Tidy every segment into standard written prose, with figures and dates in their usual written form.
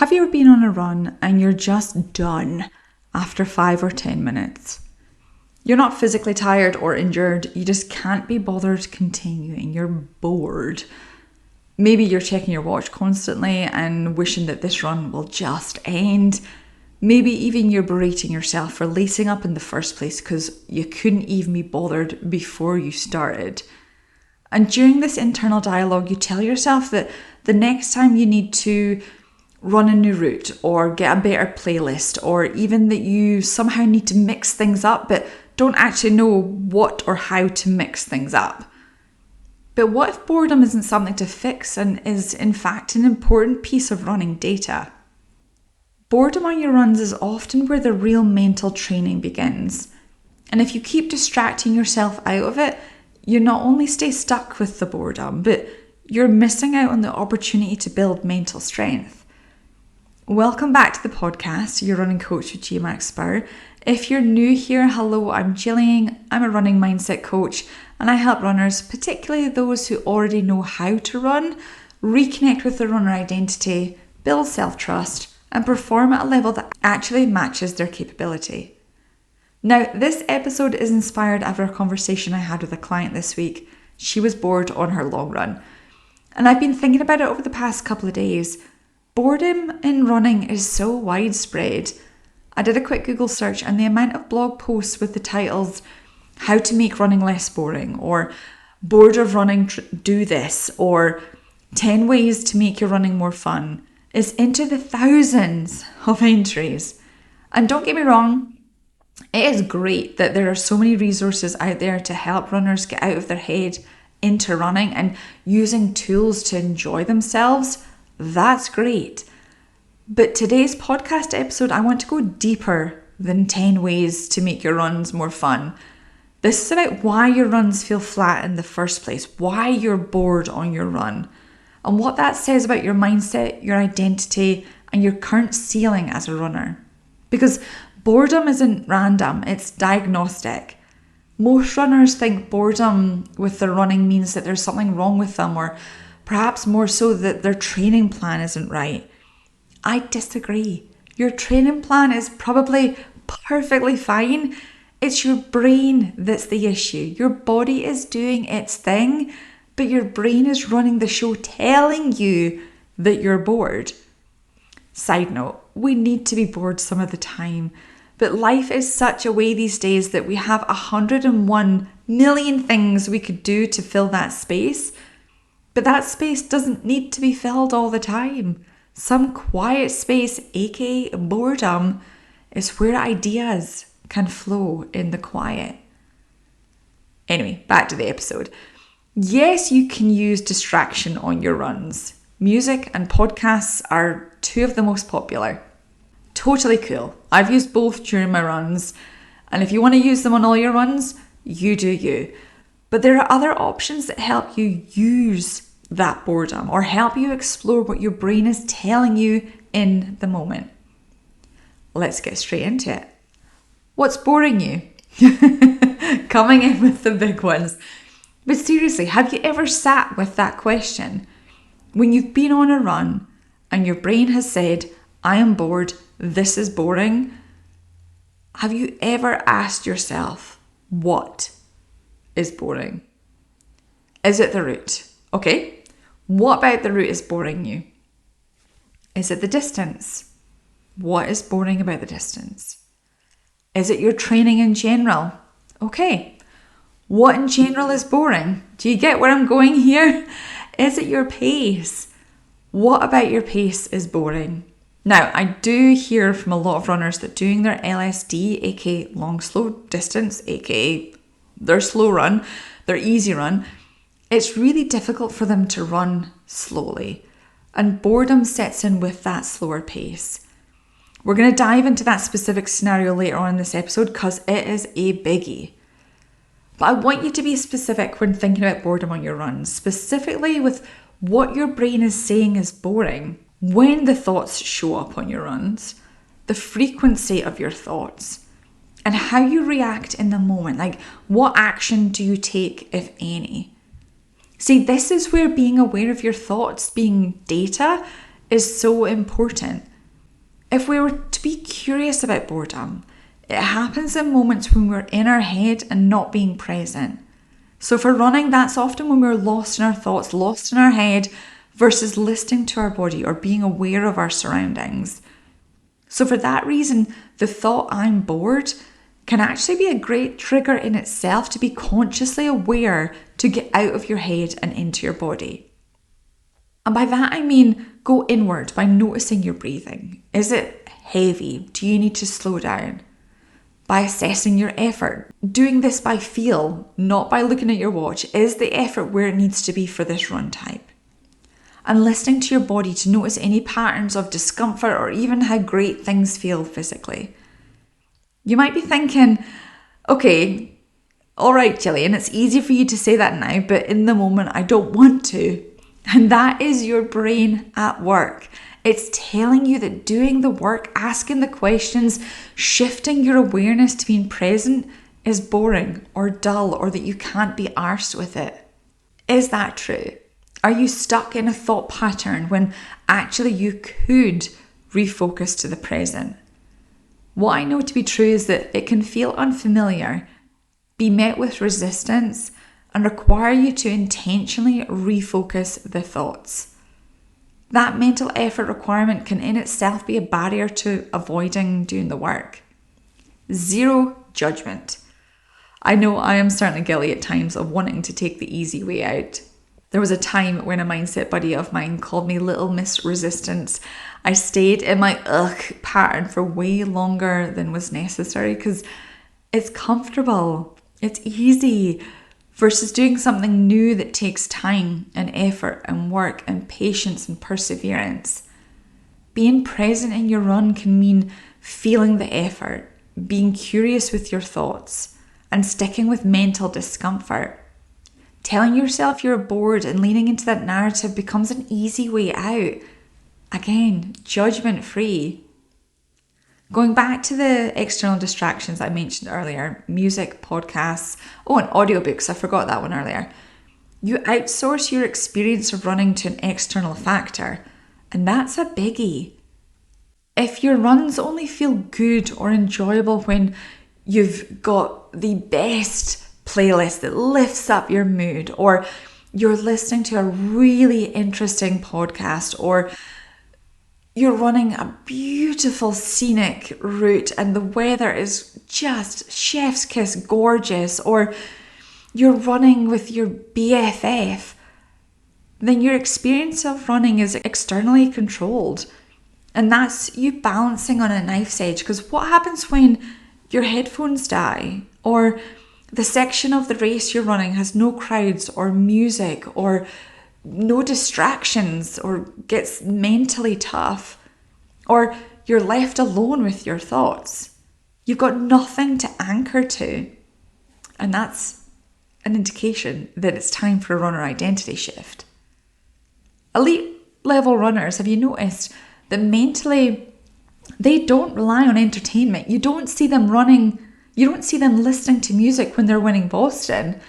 Have you ever been on a run and you're just done after 5 or 10 minutes? You're not physically tired or injured, you just can't be bothered continuing, you're bored. Maybe you're checking your watch constantly and wishing that this run will just end. Maybe even you're berating yourself for lacing up in the first place because you couldn't even be bothered before you started. And during this internal dialogue, you tell yourself that the next time you need to run a new route or get a better playlist, or even that you somehow need to mix things up but don't actually know what or how to mix things up. But what if boredom isn't something to fix and is in fact an important piece of running data? Boredom on your runs is often where the real mental training begins. And if you keep distracting yourself out of it, you not only stay stuck with the boredom, but you're missing out on the opportunity to build mental strength. Welcome back to the podcast, your running coach with GMacSpurr. If you're new here, hello, I'm Gillian. I'm a running mindset coach and I help runners, particularly those who already know how to run, reconnect with their runner identity, build self-trust, and perform at a level that actually matches their capability. Now, this episode is inspired after a conversation I had with a client this week. She was bored on her long run. And I've been thinking about it over the past couple of days. Boredom in running is so widespread. I did a quick Google search and the amount of blog posts with the titles, "How to make running less boring," or "Bored of running, do this," or "10 ways to make your running more fun," is into the thousands of entries. And don't get me wrong, it is great that there are so many resources out there to help runners get out of their head into running and using tools to enjoy themselves. That's great. But today's podcast episode, I want to go deeper than 10 ways to make your runs more fun. This is about why your runs feel flat in the first place, why you're bored on your run, and what that says about your mindset, your identity, and your current ceiling as a runner. Because boredom isn't random, it's diagnostic. Most runners think boredom with their running means that there's something wrong with them, or perhaps more so that their training plan isn't right. I disagree. Your training plan is probably perfectly fine. It's your brain that's the issue. Your body is doing its thing, but your brain is running the show telling you that you're bored. Side note, we need to be bored some of the time, but life is such a way these days that we have 101 million things we could do to fill that space, but that space doesn't need to be filled all the time. Some quiet space, aka boredom, is where ideas can flow in the quiet. Anyway, back to the episode. Yes, you can use distraction on your runs. Music and podcasts are two of the most popular. Totally cool. I've used both during my runs, and if you want to use them on all your runs, you do you. But there are other options that help you use that boredom or help you explore what your brain is telling you in the moment. Let's get straight into it. What's boring you? Coming in with the big ones. But seriously, have you ever sat with that question? When you've been on a run and your brain has said, "I am bored, this is boring," have you ever asked yourself, what is boring? Is it the route? Okay. What about the route is boring you? Is it the distance? What is boring about the distance? Is it your training in general? Okay. What in general is boring? Do you get where I'm going here? Is it your pace? What about your pace is boring? Now, I do hear from a lot of runners that doing their LSD, aka long slow distance, aka their slow run, their easy run, it's really difficult for them to run slowly, and boredom sets in with that slower pace. We're going to dive into that specific scenario later on in this episode because it is a biggie. But I want you to be specific when thinking about boredom on your runs, specifically with what your brain is saying is boring, when the thoughts show up on your runs, the frequency of your thoughts, and how you react in the moment. Like, what action do you take, if any? See, this is where being aware of your thoughts, being data, is so important. If we were to be curious about boredom, it happens in moments when we're in our head and not being present. So for running, that's often when we're lost in our thoughts, lost in our head, versus listening to our body or being aware of our surroundings. So for that reason, the thought I'm bored can actually be a great trigger in itself to be consciously aware to get out of your head and into your body. And by that I mean go inward by noticing your breathing. Is it heavy? Do you need to slow down? By assessing your effort. Doing this by feel, not by looking at your watch. Is the effort where it needs to be for this run type? And listening to your body to notice any patterns of discomfort or even how great things feel physically. You might be thinking, okay, all right, Gillian, it's easy for you to say that now, but in the moment, I don't want to. And that is your brain at work. It's telling you that doing the work, asking the questions, shifting your awareness to being present is boring or dull or that you can't be arsed with it. Is that true? Are you stuck in a thought pattern when actually you could refocus to the present? What I know to be true is that it can feel unfamiliar, be met with resistance, and require you to intentionally refocus the thoughts. That mental effort requirement can in itself be a barrier to avoiding doing the work. Zero judgment. I know I am certainly guilty at times of wanting to take the easy way out. There was a time when a mindset buddy of mine called me Little Miss Resistance. I stayed in my pattern for way longer than was necessary because it's comfortable, it's easy, versus doing something new that takes time and effort and work and patience and perseverance. Being present in your run can mean feeling the effort, being curious with your thoughts, and sticking with mental discomfort. Telling yourself you're bored and leaning into that narrative becomes an easy way out. Again, judgment-free. Going back to the external distractions I mentioned earlier, music, podcasts, and audiobooks, I forgot that one earlier. You outsource your experience of running to an external factor, and that's a biggie. If your runs only feel good or enjoyable when you've got the best playlist that lifts up your mood, or you're listening to a really interesting podcast, or you're running a beautiful scenic route and the weather is just chef's kiss gorgeous, or you're running with your BFF, then your experience of running is externally controlled. And that's you balancing on a knife's edge, because what happens when your headphones die, or the section of the race you're running has no crowds or music or no distractions, or gets mentally tough, or you're left alone with your thoughts? You've got nothing to anchor to. And that's an indication that it's time for a runner identity shift. Elite level runners, have you noticed that mentally they don't rely on entertainment? You don't see them listening to music when they're winning Boston.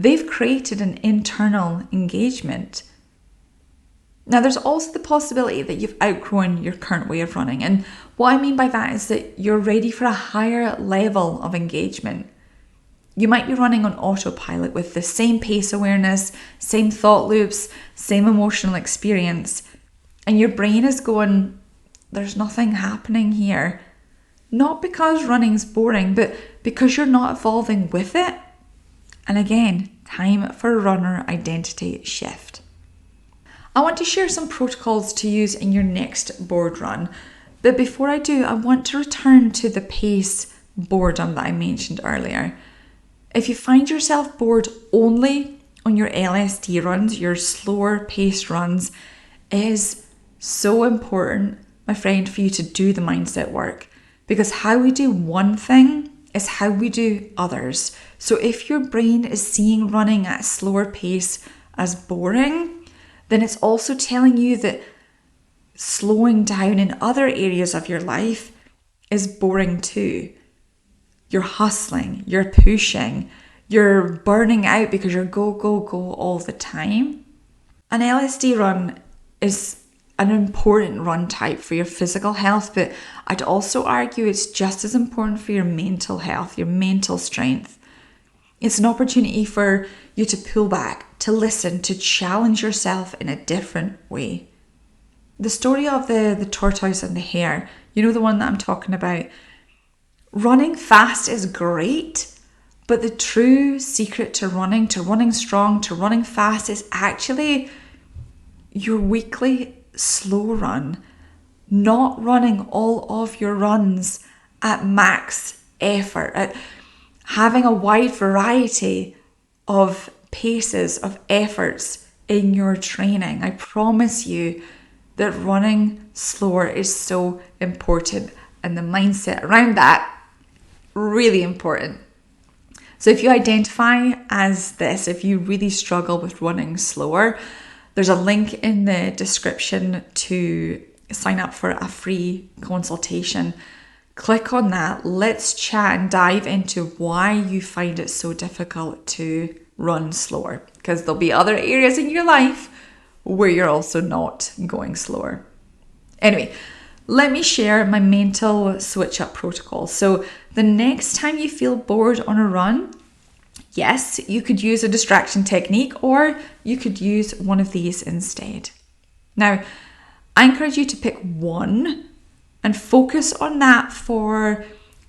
They've created an internal engagement. Now, there's also the possibility that you've outgrown your current way of running. And what I mean by that is that you're ready for a higher level of engagement. You might be running on autopilot with the same pace awareness, same thought loops, same emotional experience. And your brain is going, there's nothing happening here. Not because running's boring, but because you're not evolving with it. And again, time for a runner identity shift. I want to share some protocols to use in your next board run. But before I do, I want to return to the pace boredom that I mentioned earlier. If you find yourself bored only on your LSD runs, your slower paced runs, it is so important, my friend, for you to do the mindset work. Because how we do one thing is how we do others. So if your brain is seeing running at a slower pace as boring, then it's also telling you that slowing down in other areas of your life is boring too. You're hustling, you're pushing, you're burning out because you're go, go, go all the time. An LSD run is an important run type for your physical health, but I'd also argue it's just as important for your mental health, your mental strength. It's an opportunity for you to pull back, to listen, to challenge yourself in a different way. The story of the tortoise and the hare, you know, the one that I'm talking about. Running fast is great, but the true secret to running strong, to running fast is actually your weekly slow run, not running all of your runs at max effort, at having a wide variety of paces, of efforts in your training. I promise you that running slower is so important, and the mindset around that, really important. So if you identify as this, if you really struggle with running slower, there's a link in the description to sign up for a free consultation. Click on that. Let's chat and dive into why you find it so difficult to run slower, because there'll be other areas in your life where you're also not going slower. Anyway, let me share my mental switch up protocol. So the next time you feel bored on a run, yes, you could use a distraction technique, or you could use one of these instead. Now, I encourage you to pick one and focus on that for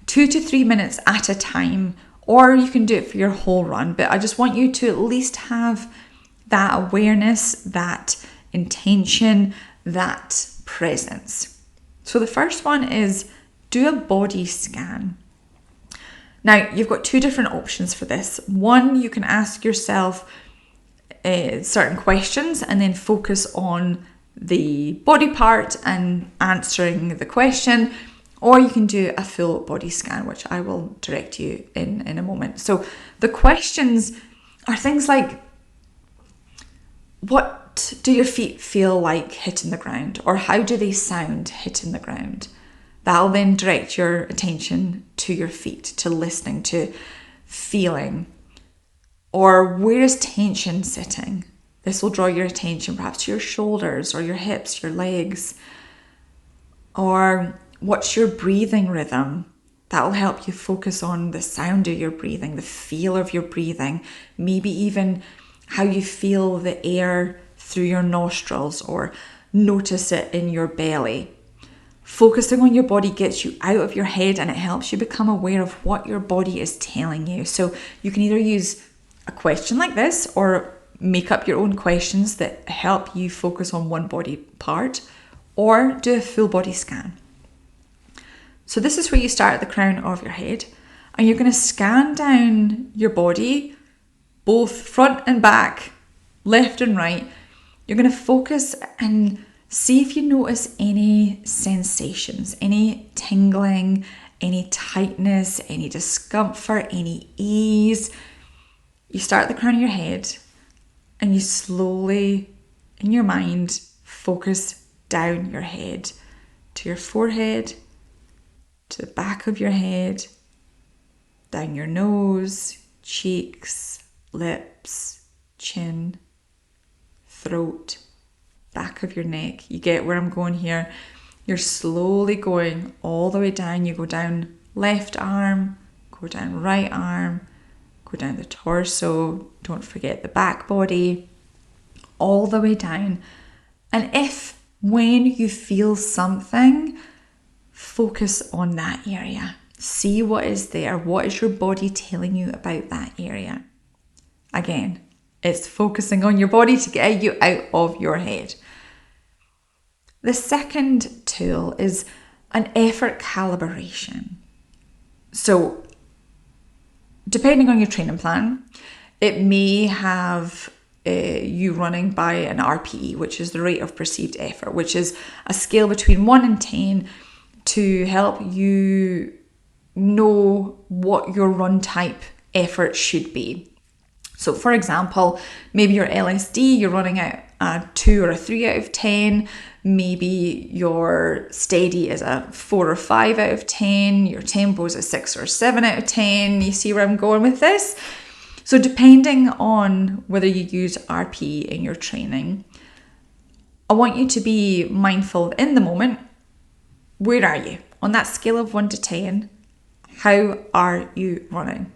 2 to 3 minutes at a time, or you can do it for your whole run. But I just want you to at least have that awareness, that intention, that presence. So the first one is do a body scan. Now, you've got 2 different options for this. One, you can ask yourself certain questions and then focus on the body part and answering the question, or you can do a full body scan, which I will direct you in a moment. So the questions are things like, what do your feet feel like hitting the ground, or how do they sound hitting the ground? That'll then direct your attention to your feet, to listening, to feeling. Or where is tension sitting? This will draw your attention perhaps to your shoulders or your hips, your legs. Or what's your breathing rhythm? That will help you focus on the sound of your breathing, the feel of your breathing, maybe even how you feel the air through your nostrils, or notice it in your belly. Focusing on your body gets you out of your head, and it helps you become aware of what your body is telling you. So you can either use a question like this, or make up your own questions that help you focus on one body part, or do a full body scan. So this is where you start at the crown of your head, and you're going to scan down your body, both front and back, left and right. You're going to focus and see if you notice any sensations, any tingling, any tightness, any discomfort, any ease. You start at the crown of your head, and you slowly, in your mind, focus down your head to your forehead, to the back of your head, down your nose, cheeks, lips, chin, throat, back of your neck. You get where I'm going here. You're slowly going all the way down. You go down left arm, go down right arm, go down the torso, don't forget the back body, all the way down. And if, when you feel something, focus on that area. See what is there. What is your body telling you about that area? Again, it's focusing on your body to get you out of your head. The second tool is an effort calibration. So, depending on your training plan, it may have you running by an RPE, which is the rate of perceived effort, which is a scale between 1 and 10 to help you know what your run type effort should be. So for example, maybe your LSD, you're running at a 2 or a 3 out of 10. Maybe your steady is a 4 or 5 out of 10. Your tempo is a 6 or 7 out of 10. You see where I'm going with this? So depending on whether you use RP in your training, I want you to be mindful in the moment. Where are you? On that scale of 1 to 10, how are you running?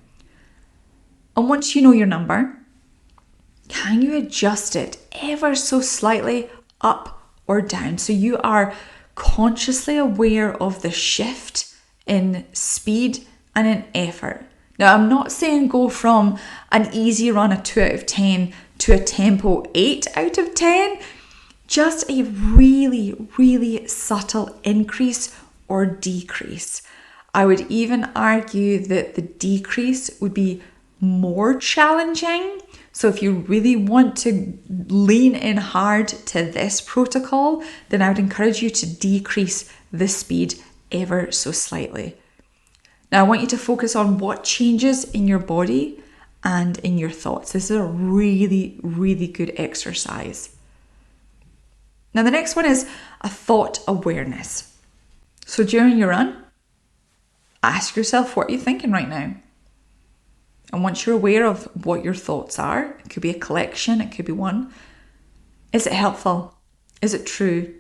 And once you know your number, can you adjust it ever so slightly up or down so you are consciously aware of the shift in speed and in effort? Now, I'm not saying go from an easy run, a 2 out of 10, to a tempo 8 out of 10. Just a really, really subtle increase or decrease. I would even argue that the decrease would be more challenging. So if you really want to lean in hard to this protocol, then I would encourage you to decrease the speed ever so slightly. Now, I want you to focus on what changes in your body and in your thoughts. This is a really, really good exercise. Now, the next one is a thought awareness. So during your run, ask yourself, what are you thinking right now? And once you're aware of what your thoughts are, it could be a collection, it could be one. Is it helpful? Is it true?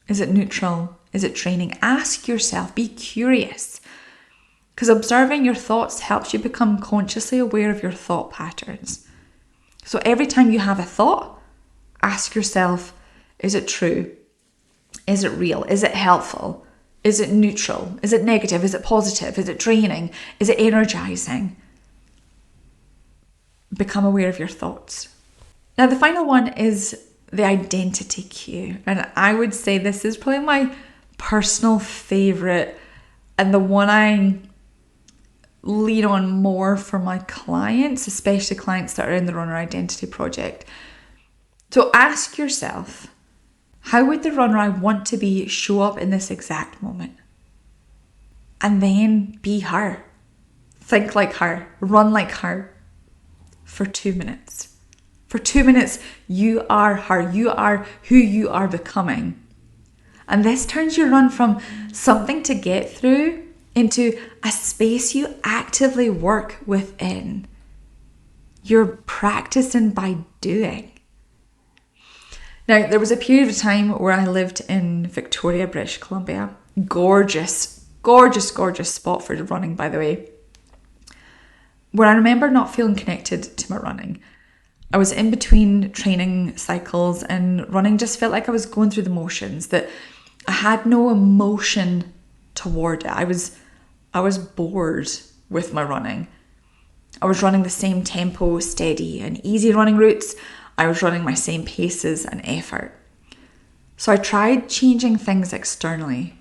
Is it neutral? Is it draining? Ask yourself, be curious. Because observing your thoughts helps you become consciously aware of your thought patterns. So every time you have a thought, ask yourself, is it true? Is it real? Is it helpful? Is it neutral? Is it negative? Is it positive? Is it draining? Is it energizing? Become aware of your thoughts. Now, the final one is the identity cue. And I would say this is probably my personal favorite and the one I lean on more for my clients, especially clients that are in the Runner Identity Project. So ask yourself, how would the runner I want to be show up in this exact moment? And then be her. Think like her. Run like her. For 2 minutes. For 2 minutes, you are her. You are who you are becoming. And this turns your run from something to get through into a space you actively work within. You're practicing by doing. Now, there was a period of time where I lived in Victoria, British Columbia. Gorgeous, gorgeous, gorgeous spot for running, by the way. Where I remember not feeling connected to my running. I was in between training cycles and running just felt like I was going through the motions, that I had no emotion toward it. I was bored with my running. I was running the same tempo, steady and easy running routes. I was running my same paces and effort. So I tried changing things externally.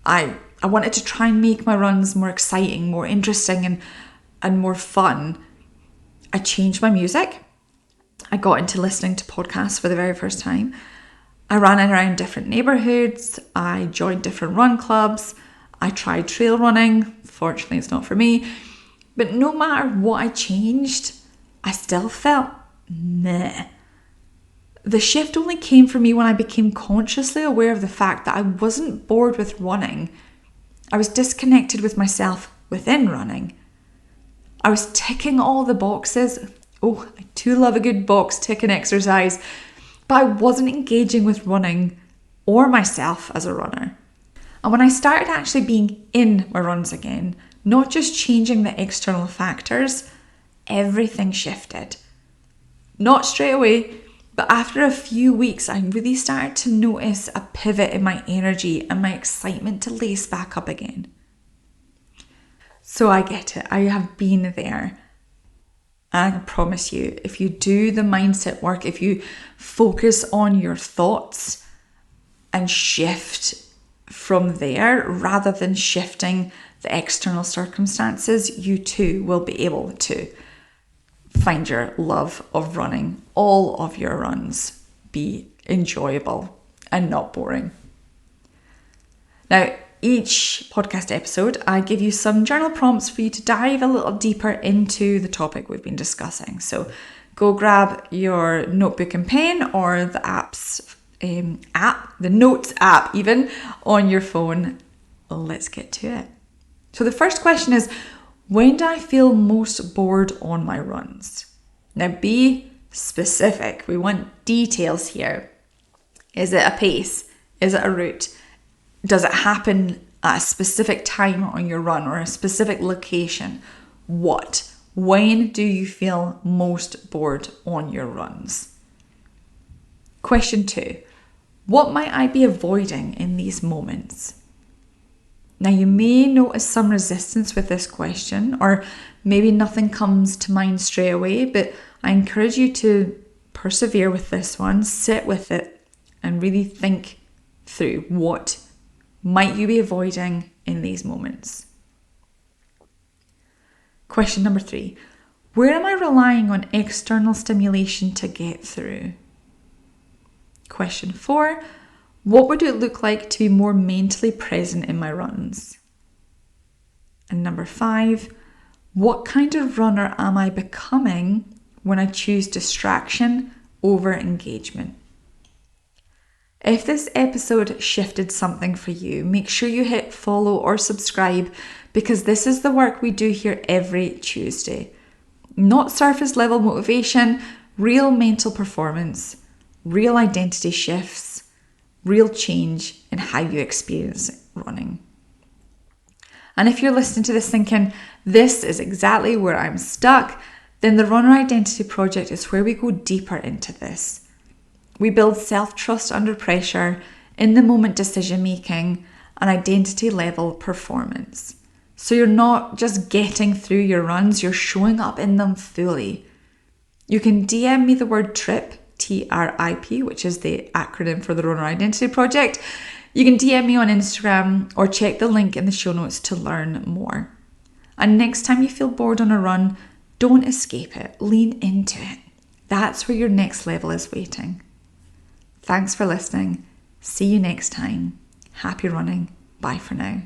I wanted to try and make my runs more exciting, more interesting and more fun. I changed my music. I got into listening to podcasts for the very first time. I ran in around different neighborhoods. I joined different run clubs. I tried trail running. Fortunately, it's not for me. But no matter what I changed, I still felt meh. The shift only came for me when I became consciously aware of the fact that I wasn't bored with running. I was disconnected with myself within running. I was ticking all the boxes. Oh, I do love a good box ticking exercise. But I wasn't engaging with running or myself as a runner. And when I started actually being in my runs again, not just changing the external factors, everything shifted. Not straight away, but after a few weeks, I really started to notice a pivot in my energy and my excitement to lace back up again. So I get it. I have been there. And I can promise you, if you do the mindset work, if you focus on your thoughts and shift from there rather than shifting the external circumstances, you too will be able to find your love of running. All of your runs be enjoyable and not boring. Now, each podcast episode, I give you some journal prompts for you to dive a little deeper into the topic we've been discussing. So go grab your notebook and pen or the the notes app even on your phone. Let's get to it. So the first question is, when do I feel most bored on my runs? Now be specific. We want details here. Is it a pace? Is it a route? Does it happen at a specific time on your run or a specific location? What? When do you feel most bored on your runs? Question 2. What might I be avoiding in these moments? Now, you may notice some resistance with this question, or maybe nothing comes to mind straight away, but I encourage you to persevere with this one, sit with it, and really think through what might you be avoiding in these moments. Question number 3. Where am I relying on external stimulation to get through? Question 4. What would it look like to be more mentally present in my runs? And number 5. What kind of runner am I becoming when I choose distraction over engagement? If this episode shifted something for you, make sure you hit follow or subscribe, because this is the work we do here every Tuesday. Not surface level motivation, real mental performance, real identity shifts, real change in how you experience running. And if you're listening to this thinking, this is exactly where I'm stuck, then the Runner Identity Project is where we go deeper into this. We build self-trust under pressure, in-the-moment decision-making, and identity-level performance. So you're not just getting through your runs, you're showing up in them fully. You can DM me the word TRIP, TRIP, which is the acronym for the Runner Identity Project. You can DM me on Instagram or check the link in the show notes to learn more. And next time you feel bored on a run, don't escape it, lean into it. That's where your next level is waiting. Thanks for listening. See you next time. Happy running. Bye for now.